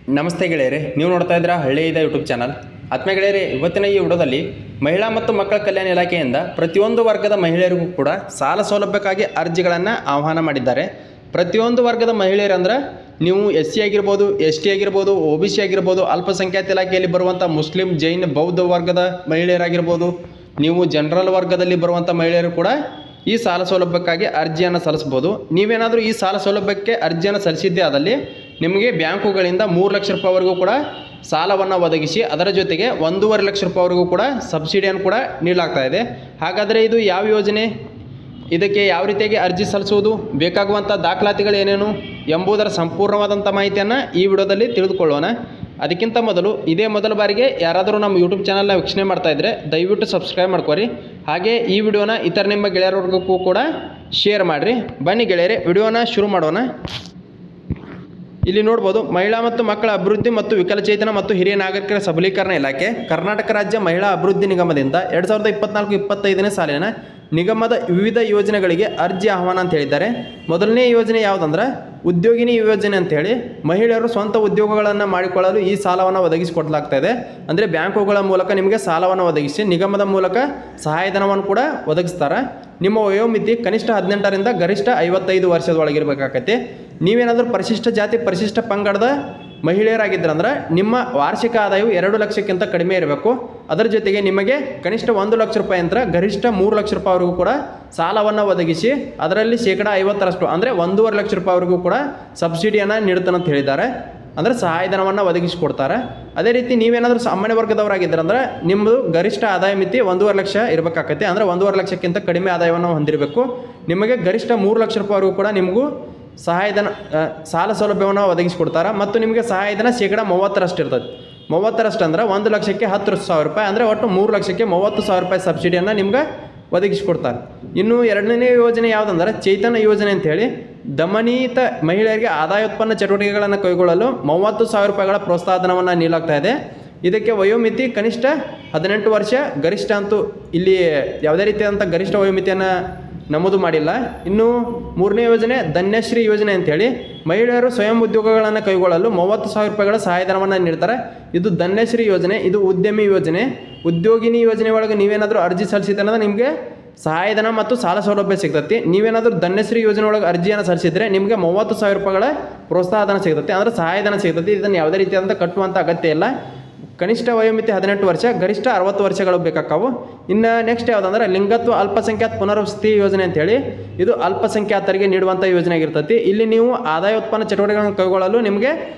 ನಮಸ್ತೆ ಗೆಳೆಯರೆ, ನೀವು ನೋಡ್ತಾ ಇದ್ದೀರಾ ಹಳ್ಳಿ ಇದೆ ಯೂಟ್ಯೂಬ್ ಚಾನಲ್. ಆತ್ಮೀಯ ಗೆಳೆಯರೆ, ಇವತ್ತಿನ ಈ ವಿಡಿಯೋದಲ್ಲಿ ಮಹಿಳಾ ಮತ್ತು ಮಕ್ಕಳ ಕಲ್ಯಾಣ ಇಲಾಖೆಯಿಂದ ಪ್ರತಿಯೊಂದು ವರ್ಗದ ಮಹಿಳೆಯರಿಗೂ ಕೂಡ ಸಾಲ ಸೌಲಭ್ಯಕ್ಕಾಗಿ ಅರ್ಜಿಗಳನ್ನು ಆಹ್ವಾನ ಮಾಡಿದ್ದಾರೆ. ಪ್ರತಿಯೊಂದು ವರ್ಗದ ಮಹಿಳೆಯರಂದ್ರೆ ನೀವು SC ಆಗಿರ್ಬೋದು, ST ಆಗಿರ್ಬೋದು, OBC ಆಗಿರ್ಬೋದು, ಅಲ್ಪಸಂಖ್ಯಾತ ಇಲಾಖೆಯಲ್ಲಿ ಬರುವಂಥ ಮುಸ್ಲಿಂ, ಜೈನ್, ಬೌದ್ಧ ವರ್ಗದ ಮಹಿಳೆಯರಾಗಿರ್ಬೋದು, ನೀವು ಜನರಲ್ ವರ್ಗದಲ್ಲಿ ಬರುವಂಥ ಮಹಿಳೆಯರು ಕೂಡ ಈ ಸಾಲ ಸೌಲಭ್ಯಕ್ಕಾಗಿ ಅರ್ಜಿಯನ್ನು ಸಲ್ಲಿಸ್ಬೋದು. ನೀವೇನಾದರೂ ಈ ಸಾಲ ಸೌಲಭ್ಯಕ್ಕೆ ಅರ್ಜಿಯನ್ನು ಸಲ್ಲಿಸಿದ್ದೇ ಆದಲ್ಲಿ ನಿಮಗೆ ಬ್ಯಾಂಕುಗಳಿಂದ 3 ಲಕ್ಷ ರೂಪಾಯಿವರೆಗೂ ಕೂಡ ಸಾಲವನ್ನು ಒದಗಿಸಿ ಅದರ ಜೊತೆಗೆ 1.5 ಲಕ್ಷ ರೂಪಾಯಿವರೆಗೂ ಕೂಡ ಸಬ್ಸಿಡಿಯನ್ನು ಕೂಡ ನೀಡಲಾಗ್ತಾ ಇದೆ. ಹಾಗಾದರೆ ಇದು ಯಾವ ಯೋಜನೆ, ಇದಕ್ಕೆ ಯಾವ ರೀತಿಯಾಗಿ ಅರ್ಜಿ ಸಲ್ಲಿಸುವುದು, ಬೇಕಾಗುವಂಥ ದಾಖಲಾತಿಗಳು ಏನೇನು ಎಂಬುದರ ಸಂಪೂರ್ಣವಾದಂಥ ಮಾಹಿತಿಯನ್ನು ಈ ವಿಡಿಯೋದಲ್ಲಿ ತಿಳಿದುಕೊಳ್ಳೋಣ. ಅದಕ್ಕಿಂತ ಮೊದಲು ಇದೇ ಮೊದಲ ಬಾರಿಗೆ ಯಾರಾದರೂ ನಮ್ಮ ಯೂಟ್ಯೂಬ್ ಚಾನಲ್ನ ವೀಕ್ಷಣೆ ಮಾಡ್ತಾಯಿದ್ರೆ ದಯವಿಟ್ಟು ಸಬ್ಸ್ಕ್ರೈಬ್ ಮಾಡ್ಕೊರಿ. ಹಾಗೆ ಈ ವಿಡಿಯೋನ ಇತರ ನಿಮ್ಮ ಗೆಳೆಯರವರೆಗೂ ಕೂಡ ಶೇರ್ ಮಾಡಿರಿ. ಬನ್ನಿ ಗೆಳೆಯರೆ, ವಿಡಿಯೋನ ಶುರು ಮಾಡೋಣ. ಇಲ್ಲಿ ನೋಡ್ಬೋದು, ಮಹಿಳಾ ಮತ್ತು ಮಕ್ಕಳ ಅಭಿವೃದ್ಧಿ ಮತ್ತು ವಿಕಲಚೇತನ ಮತ್ತು ಹಿರಿಯ ನಾಗರಿಕರ ಸಬಲೀಕರಣ ಇಲಾಖೆ ಕರ್ನಾಟಕ ರಾಜ್ಯ ಮಹಿಳಾ ಅಭಿವೃದ್ಧಿ ನಿಗಮದಿಂದ 2024-25ನೇ ಸಾಲಿನ ನಿಗಮದ ವಿವಿಧ ಯೋಜನೆಗಳಿಗೆ ಅರ್ಜಿ ಆಹ್ವಾನ ಅಂತ ಹೇಳಿದ್ದಾರೆ. ಮೊದಲನೇ ಯೋಜನೆ ಯಾವುದಂದ್ರೆ ಉದ್ಯೋಗಿನಿ ಯೋಜನೆ ಅಂತೇಳಿ ಮಹಿಳೆಯರು ಸ್ವಂತ ಉದ್ಯೋಗಗಳನ್ನು ಮಾಡಿಕೊಳ್ಳಲು ಈ ಸಾಲವನ್ನು ಒದಗಿಸಿಕೊಡಲಾಗ್ತಾ ಇದೆ. ಅಂದರೆ ಬ್ಯಾಂಕುಗಳ ಮೂಲಕ ನಿಮಗೆ ಸಾಲವನ್ನು ಒದಗಿಸಿ ನಿಗಮದ ಮೂಲಕ ಸಹಾಯಧನವನ್ನು ಕೂಡ ಒದಗಿಸ್ತಾರೆ. ನಿಮ್ಮ ವಯೋಮಿತಿ ಕನಿಷ್ಠ 18ರಿಂದ ಗರಿಷ್ಠ 55 ವರ್ಷದೊಳಗಿರಬೇಕಾಗತ್ತೆ. ನೀವೇನಾದರೂ ಪರಿಶಿಷ್ಟ ಜಾತಿ ಪರಿಶಿಷ್ಟ ಪಂಗಡದ ಮಹಿಳೆಯರಾಗಿದ್ದರಂದ್ರೆ ನಿಮ್ಮ ವಾರ್ಷಿಕ ಆದಾಯವು 2 ಲಕ್ಷಕ್ಕಿಂತ ಕಡಿಮೆ ಇರಬೇಕು. ಅದರ ಜೊತೆಗೆ ನಿಮಗೆ ಕನಿಷ್ಠ 1 ಲಕ್ಷ ರೂಪಾಯಿ ಅಂತ ಗರಿಷ್ಠ 3 ಲಕ್ಷ ರೂಪಾಯಿವರೆಗೂ ಕೂಡ ಸಾಲವನ್ನು ಒದಗಿಸಿ ಅದರಲ್ಲಿ 50% ಅಂದರೆ 1.5 ಲಕ್ಷ ರೂಪಾಯಿವರೆಗೂ ಕೂಡ ಸಬ್ಸಿಡಿಯನ್ನು ನೀಡ್ತಾನಂತ ಹೇಳಿದ್ದಾರೆ. ಅಂದರೆ ಸಹಾಯಧನವನ್ನು ಒದಗಿಸಿಕೊಡ್ತಾರೆ. ಅದೇ ರೀತಿ ನೀವೇನಾದರೂ ಸಾಮಾನ್ಯ ವರ್ಗದವರಾಗಿದ್ದರಂದ್ರೆ ನಿಮ್ಮದು ಗರಿಷ್ಠ ಆದಾಯ ಮಿತಿ 1.5 ಲಕ್ಷ ಇರಬೇಕಾಗತ್ತೆ. ಅಂದರೆ 1.5 ಲಕ್ಷಕ್ಕಿಂತ ಕಡಿಮೆ ಆದಾಯವನ್ನು ಹೊಂದಿರಬೇಕು. ನಿಮಗೆ ಗರಿಷ್ಠ 3 ಲಕ್ಷ ರೂಪಾಯಿವರೆಗೂ ಕೂಡ ನಿಮಗೂ ಸಹಾಯಧನ ಸಾಲ ಸೌಲಭ್ಯವನ್ನು ಒದಗಿಸಿಕೊಡ್ತಾರೆ. ಮತ್ತು ನಿಮಗೆ ಸಹಾಯಧನ 30% ಇರ್ತದೆ. 30% ಅಂದ್ರೆ 1 ಲಕ್ಷಕ್ಕೆ 10,000 ರೂಪಾಯಿ, ಅಂದರೆ ಒಟ್ಟು 3 ಲಕ್ಷಕ್ಕೆ 30,000 ರೂಪಾಯಿ ಸಬ್ಸಿಡಿಯನ್ನು ನಿಮ್ಗೆ ಒದಗಿಸಿಕೊಡ್ತಾರೆ. ಇನ್ನು ಎರಡನೇ ಯೋಜನೆ ಯಾವುದಂದ್ರೆ ಚೈತನ್ಯ ಯೋಜನೆ ಅಂಥೇಳಿ ದಮನಿತ ಮಹಿಳೆಯರಿಗೆ ಆದಾಯೋತ್ಪನ್ನ ಚಟುವಟಿಕೆಗಳನ್ನು ಕೈಗೊಳ್ಳಲು 30,000 ರೂಪಾಯಿಗಳ ಪ್ರೋತ್ಸಾಹಧನವನ್ನು ನೀಡಲಾಗ್ತಾ ಇದೆ. ಇದಕ್ಕೆ ವಯೋಮಿತಿ ಕನಿಷ್ಠ 18 ವರ್ಷ, ಗರಿಷ್ಠ ಅಂತೂ ಇಲ್ಲಿ ಯಾವುದೇ ರೀತಿಯಾದಂಥ ಗರಿಷ್ಠ ವಯೋಮಿತಿಯನ್ನು ನಮೂದು ಮಾಡಿಲ್ಲ. ಇನ್ನು ಮೂರನೇ ಯೋಜನೆ ಧನ್ಯಶ್ರೀ ಯೋಜನೆ ಅಂಥೇಳಿ ಮಹಿಳೆಯರು ಸ್ವಯಂ ಉದ್ಯೋಗಗಳನ್ನು ಕೈಗೊಳ್ಳಲು 30,000 ರೂಪಾಯಿಗಳ ಸಹಾಯಧನವನ್ನು ನೀಡ್ತಾರೆ. ಇದು ಧನ್ಯಶ್ರೀ ಯೋಜನೆ, ಇದು ಉದ್ಯಮಿ ಯೋಜನೆ. ಉದ್ಯೋಗಿನಿ ಯೋಜನೆ ಒಳಗೆ ನೀವೇನಾದರೂ ಅರ್ಜಿ ಸಲ್ಲಿಸಿದ್ರೆ ನಿಮಗೆ ಸಹಾಯಧನ ಮತ್ತು ಸಾಲ ಸೌಲಭ್ಯ ಸಿಗ್ತೈತಿ. ನೀವೇನಾದರೂ ಧನ್ಯಶ್ರೀ ಯೋಜನೆ ಒಳಗೆ ಅರ್ಜಿಯನ್ನು ಸಲ್ಲಿಸಿದರೆ ನಿಮಗೆ 30,000 ರೂಪಾಯಿಗಳ ಪ್ರೋತ್ಸಾಹಧನ ಸಿಗ್ತೈತಿ, ಅಂದರೆ ಸಹಾಯಧನ ಸಿಗ್ತೈತಿ. ಇದನ್ನು ಯಾವುದೇ ರೀತಿಯಾದಂಥ ಕಟ್ಟುವಂಥ ಅಗತ್ಯ ಇಲ್ಲ. ಕನಿಷ್ಠ ವಯೋಮಿತಿ 18 ವರ್ಷ, ಗರಿಷ್ಠ 60 ವರ್ಷಗಳು ಬೇಕಾಕಾವು. ಇನ್ನು ನೆಕ್ಸ್ಟ್ ಯಾವುದಂದ್ರೆ ಲಿಂಗತ್ವ ಅಲ್ಪಸಂಖ್ಯಾತ ಪುನರ್ವಸತಿ ಯೋಜನೆ ಅಂತೇಳಿ ಇದು ಅಲ್ಪಸಂಖ್ಯಾತರಿಗೆ ನೀಡುವಂಥ ಯೋಜನೆ ಆಗಿರ್ತೈತಿ. ಇಲ್ಲಿ ನೀವು ಆದಾಯ ಉತ್ಪನ್ನ ಚಟುವಟಿಕೆಗಳನ್ನು ಕೈಗೊಳ್ಳಲು ನಿಮಗೆ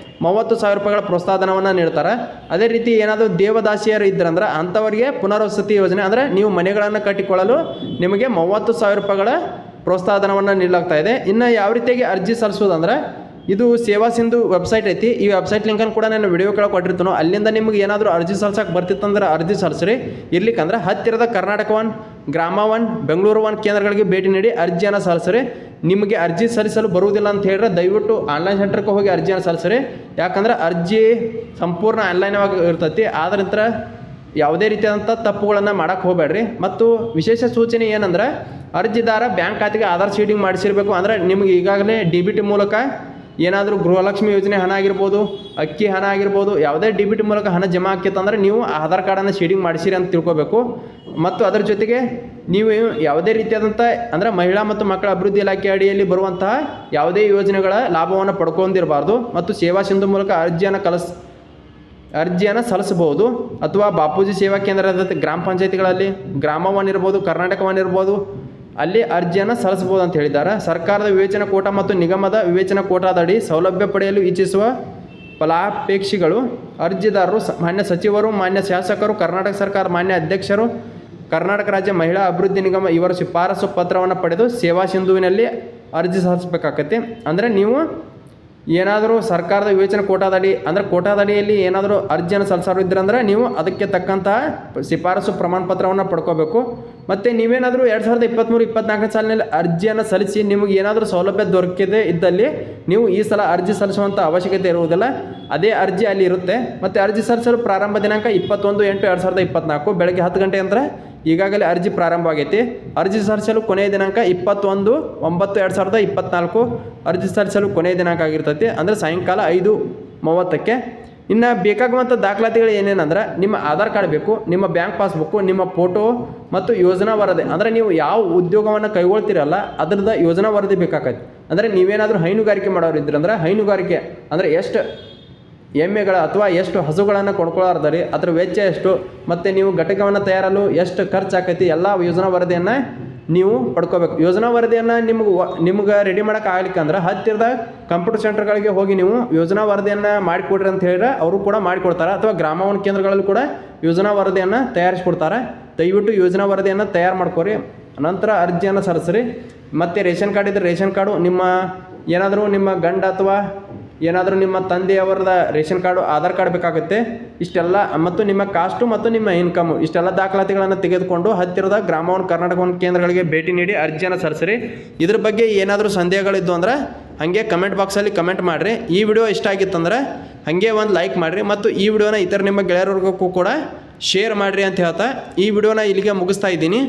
30,000 ರೂಪಾಯಿಗಳ ಪ್ರೋತ್ಸಾಹಧನವನ್ನು ನೀಡ್ತಾರೆ. ಅದೇ ರೀತಿ ಏನಾದರೂ ದೇವದಾಸಿಯರು ಇದ್ರಂದ್ರೆ ಅಂಥವರಿಗೆ ಪುನರ್ವಸತಿ ಯೋಜನೆ, ಅಂದರೆ ನೀವು ಮನೆಗಳನ್ನು ಕಟ್ಟಿಕೊಳ್ಳಲು ನಿಮಗೆ 30,000 ರೂಪಾಯಿಗಳ ಪ್ರೋತ್ಸಾಹಧನವನ್ನು ನೀಡಲಾಗ್ತಾ ಇದೆ. ಇನ್ನು ಯಾವ ರೀತಿಯಾಗಿ ಅರ್ಜಿ ಸಲ್ಲಿಸೋದಂದ್ರೆ ಇದು ಸೇವಾ ಸಿಂಧು ವೆಬ್ಸೈಟ್ ಐತಿ. ಈ ವೆಬ್ಸೈಟ್ ಲಿಂಕನ್ನು ಕೂಡ ನಾನು ವಿಡಿಯೋ ಕೆಳಗೆ ಕೊಟ್ಟಿರ್ತೀನೋ, ಅಲ್ಲಿಂದ ನಿಮಗೆ ಏನಾದರೂ ಅರ್ಜಿ ಸಲ್ಸಕ್ಕೆ ಬರ್ತಿತ್ತಂದ್ರೆ ಅರ್ಜಿ ಸಲ್ಲಿಸ್ರಿ. ಇರ್ಲಿಕ್ಕಂದ್ರೆ ಹತ್ತಿರದ ಕರ್ನಾಟಕ 1, ಗ್ರಾಮ 1, ಬೆಂಗಳೂರು 1 ಕೇಂದ್ರಗಳಿಗೆ ಭೇಟಿ ನೀಡಿ ಅರ್ಜಿಯನ್ನು ಸಲ್ಲಿಸ್ರಿ. ನಿಮಗೆ ಅರ್ಜಿ ಸಲ್ಲಿಸಲು ಬರುವುದಿಲ್ಲ ಅಂತ ಹೇಳಿದ್ರೆ ದಯವಿಟ್ಟು ಆನ್ಲೈನ್ ಸೆಂಟರ್ಗೆ ಹೋಗಿ ಅರ್ಜಿಯನ್ನು ಸಲ್ಲಿಸ್ರಿ. ಯಾಕಂದ್ರೆ ಅರ್ಜಿ ಸಂಪೂರ್ಣ ಆನ್ಲೈನವಾಗಿ ಇರ್ತೈತಿ. ಆದ್ರಿಂದ ಯಾವುದೇ ರೀತಿಯಾದಂಥ ತಪ್ಪುಗಳನ್ನು ಮಾಡೋಕ್ಕೆ ಹೋಗಬೇಡ್ರಿ. ಮತ್ತು ವಿಶೇಷ ಸೂಚನೆ ಏನಂದ್ರೆ ಅರ್ಜಿದಾರ ಬ್ಯಾಂಕ್ ಖಾತೆಗೆ ಆಧಾರ್ ಶೀಡಿಂಗ್ ಮಾಡಿಸಿರಬೇಕು. ಅಂದರೆ ನಿಮಗೆ ಈಗಾಗಲೇ DBT ಮೂಲಕ ಏನಾದರೂ ಗೃಹಲಕ್ಷ್ಮಿ ಯೋಜನೆ ಹಣ ಆಗಿರ್ಬೋದು, ಅಕ್ಕಿ ಹಣ ಆಗಿರ್ಬೋದು, ಯಾವುದೇ DBT ಮೂಲಕ ಹಣ ಜಮಾ ಆಕ್ಕಿತ್ತಂದ್ರೆ ನೀವು ಆಧಾರ್ ಕಾರ್ಡನ್ನು ಶೀಡಿಂಗ್ ಮಾಡಿಸಿರಿ ಅಂತ ತಿಳ್ಕೊಬೇಕು. ಮತ್ತು ಅದರ ಜೊತೆಗೆ ನೀವು ಯಾವುದೇ ರೀತಿಯಾದಂಥ ಅಂದರೆ ಮಹಿಳಾ ಮತ್ತು ಮಕ್ಕಳ ಅಭಿವೃದ್ಧಿ ಇಲಾಖೆ ಅಡಿಯಲ್ಲಿ ಬರುವಂತಹ ಯಾವುದೇ ಯೋಜನೆಗಳ ಲಾಭವನ್ನು ಪಡ್ಕೊಂಡಿರಬಾರ್ದು. ಮತ್ತು ಸೇವಾ ಸಿಂಧು ಮೂಲಕ ಅರ್ಜಿಯನ್ನು ಸಲ್ಲಿಸಬಹುದು. ಅಥವಾ ಬಾಪೂಜಿ ಸೇವಾ ಕೇಂದ್ರದ ಗ್ರಾಮ ಪಂಚಾಯತಿಗಳಲ್ಲಿ ಗ್ರಾಮ 1 ಇರ್ಬೋದು, ಕರ್ನಾಟಕ 1 ಇರ್ಬೋದು, ಅಲ್ಲಿ ಅರ್ಜಿಯನ್ನು ಸಲ್ಲಿಸಬಹುದು ಅಂತ ಹೇಳಿದ್ದಾರೆ. ಸರ್ಕಾರದ ವಿವೇಚನಾ ಕೋಟಾ ಮತ್ತು ನಿಗಮದ ವಿವೇಚನಾ ಕೋಟಾದಡಿ ಸೌಲಭ್ಯ ಪಡೆಯಲು ಇಚ್ಛಿಸುವ ಫಲಾಪೇಕ್ಷಿಗಳು ಅರ್ಜಿದಾರರು ಮಾನ್ಯ ಸಚಿವರು, ಮಾನ್ಯ ಶಾಸಕರು, ಕರ್ನಾಟಕ ಸರ್ಕಾರ ಮಾನ್ಯ ಅಧ್ಯಕ್ಷರು, ಕರ್ನಾಟಕ ರಾಜ್ಯ ಮಹಿಳಾ ಅಭಿವೃದ್ಧಿ ನಿಗಮ ಇವರ ಶಿಫಾರಸು ಪತ್ರವನ್ನು ಪಡೆದು ಸೇವಾ ಸಿಂಧುವಿನಲ್ಲಿ ಅರ್ಜಿ ಸಲ್ಲಿಸಬೇಕಾಗತ್ತೆ. ಅಂದರೆ ನೀವು ಏನಾದರೂ ಸರ್ಕಾರದ ವಿವೇಚನಾ ಕೋಟಾದಡಿ ಅಂದರೆ ಕೋಟಾದಡಿಯಲ್ಲಿ ಏನಾದರೂ ಅರ್ಜಿಯನ್ನು ಸಲ್ಲಿಸಿದ್ರಂದ್ರೆ ನೀವು ಅದಕ್ಕೆ ತಕ್ಕಂತಹ ಶಿಫಾರಸು ಪ್ರಮಾಣ ಪತ್ರವನ್ನು ಪಡ್ಕೋಬೇಕು. ಮತ್ತು ನೀವೇನಾದರೂ 2023-24 ಸಾಲಿನಲ್ಲಿ ಅರ್ಜಿಯನ್ನು ಸಲ್ಲಿಸಿ ನಿಮಗೆ ಏನಾದರೂ ಸೌಲಭ್ಯ ದೊರಕದೇ ಇದ್ದಲ್ಲಿ ನೀವು ಈ ಸಲ ಅರ್ಜಿ ಸಲ್ಲಿಸುವಂಥ ಅವಶ್ಯಕತೆ ಇರುವುದಿಲ್ಲ. ಅದೇ ಅರ್ಜಿ ಅಲ್ಲಿ ಇರುತ್ತೆ. ಮತ್ತು ಅರ್ಜಿ ಸಲ್ಲಿಸಲು ಪ್ರಾರಂಭ ದಿನಾಂಕ 21/8/2024 ಬೆಳಗ್ಗೆ 10 ಗಂಟೆ ಅಂದರೆ ಈಗಾಗಲೇ ಅರ್ಜಿ ಪ್ರಾರಂಭ ಆಗೈತಿ. ಅರ್ಜಿ ಸಲ್ಲಿಸಲು ಕೊನೆಯ ದಿನಾಂಕ 21/9/2024 ಅರ್ಜಿ ಸಲ್ಲಿಸಲು ಕೊನೆಯ ದಿನಾಂಕ ಆಗಿರ್ತೈತಿ. ಅಂದರೆ ಸಾಯಂಕಾಲ 5 30ಕ್ಕೆ. ಇನ್ನು ಬೇಕಾಗುವಂಥ ದಾಖಲಾತಿಗಳು ಏನೇನಂದ್ರೆ ನಿಮ್ಮ ಆಧಾರ್ ಕಾರ್ಡ್ ಬೇಕು, ನಿಮ್ಮ ಬ್ಯಾಂಕ್ ಪಾಸ್ಬುಕ್ಕು, ನಿಮ್ಮ ಫೋಟೋ ಮತ್ತು ಯೋಜನಾ ವರದಿ. ಅಂದರೆ ನೀವು ಯಾವ ಉದ್ಯೋಗವನ್ನು ಕೈಗೊಳ್ತೀರಲ್ಲ ಅದರದ ಯೋಜನಾ ವರದಿ ಬೇಕಾಗತ್ತೆ. ಅಂದರೆ ನೀವೇನಾದರೂ ಹೈನುಗಾರಿಕೆ ಮಾಡೋರು ಇದ್ರಂದ್ರೆ ಹೈನುಗಾರಿಕೆ ಅಂದರೆ ಎಷ್ಟು ಎಮ್ಮೆಗಳ ಅಥವಾ ಎಷ್ಟು ಹಸುಗಳನ್ನು ಕೊಂಡ್ಕೊಳ್ಳಾರ್ದರಿ, ಅದರ ವೆಚ್ಚ ಎಷ್ಟು, ಮತ್ತು ನೀವು ಘಟಕವನ್ನು ತಯಾರಲು ಎಷ್ಟು ಖರ್ಚು ಆಕೈತಿ, ಎಲ್ಲ ಯೋಜನಾ ವರದಿಯನ್ನು ನೀವು ಪಡ್ಕೋಬೇಕು. ಯೋಜನಾ ವರದಿಯನ್ನು ನಿಮ್ಗೆ ರೆಡಿ ಮಾಡೋಕೆ ಆಗ್ಲಿಕ್ಕಂದ್ರೆ ಹತ್ತಿರದ ಕಂಪ್ಯೂಟರ್ ಸೆಂಟರ್ಗಳಿಗೆ ಹೋಗಿ ನೀವು ಯೋಜನಾ ವರದಿಯನ್ನು ಮಾಡಿಕೊಡ್ರಿ ಅಂತ ಹೇಳಿದ್ರೆ ಅವರು ಕೂಡ ಮಾಡಿಕೊಡ್ತಾರೆ. ಅಥವಾ ಗ್ರಾಮವನ ಕೇಂದ್ರಗಳಲ್ಲೂ ಕೂಡ ಯೋಜನಾ ವರದಿಯನ್ನು ತಯಾರಿಸ್ಕೊಡ್ತಾರೆ. ದಯವಿಟ್ಟು ಯೋಜನಾ ವರದಿಯನ್ನು ತಯಾರು ಮಾಡ್ಕೊರಿ. ನಂತರ ಅರ್ಜಿಯನ್ನು ಸಲ್ಲಿಸ್ರಿ. ಮತ್ತು ರೇಷನ್ ಕಾರ್ಡ್ ಇದ್ದರೆ ರೇಷನ್ ಕಾರ್ಡು, ನಿಮ್ಮ ಏನಾದರೂ ನಿಮ್ಮ ಗಂಡ ಅಥವಾ ಏನಾದರೂ ನಿಮ್ಮ ತಂದೆಯವರದ ರೇಷನ್ ಕಾರ್ಡು, ಆಧಾರ್ ಕಾರ್ಡ್ ಬೇಕಾಗುತ್ತೆ. ಇಷ್ಟೆಲ್ಲ ಮತ್ತು ನಿಮ್ಮ ಕಾಸ್ಟು ಮತ್ತು ನಿಮ್ಮ ಇನ್ಕಮು ಇಷ್ಟೆಲ್ಲ ದಾಖಲಾತಿಗಳನ್ನು ತೆಗೆದುಕೊಂಡು ಹತ್ತಿರದ ಗ್ರಾಮವನ ಕರ್ನಾಟಕ ಕೇಂದ್ರಗಳಿಗೆ ಭೇಟಿ ನೀಡಿ ಅರ್ಜಿಯನ್ನು ಸಲ್ಲಿಸ್ರಿ. ಇದ್ರ ಬಗ್ಗೆ ಏನಾದರೂ ಸಂದೇಹಗಳಿದ್ದು ಅಂದ್ರೆ ಹಾಗೆ ಕಮೆಂಟ್ ಬಾಕ್ಸಲ್ಲಿ ಕಮೆಂಟ್ ಮಾಡಿರಿ. ಈ ವಿಡಿಯೋ ಇಷ್ಟ ಆಗಿತ್ತಂದ್ರೆ ಹಾಗೆ ಒಂದು ಲೈಕ್ ಮಾಡಿರಿ ಮತ್ತು ಈ ವಿಡಿಯೋನ ಇತರ ನಿಮ್ಮ ಗೆಳೆಯರಿಗೂ ಕೂಡ ಶೇರ್ ಮಾಡಿರಿ ಅಂತ ಹೇಳ್ತಾ ಈ ವಿಡಿಯೋನ ಇಲ್ಲಿಗೆ ಮುಗಿಸ್ತಾ ಇದ್ದೀನಿ.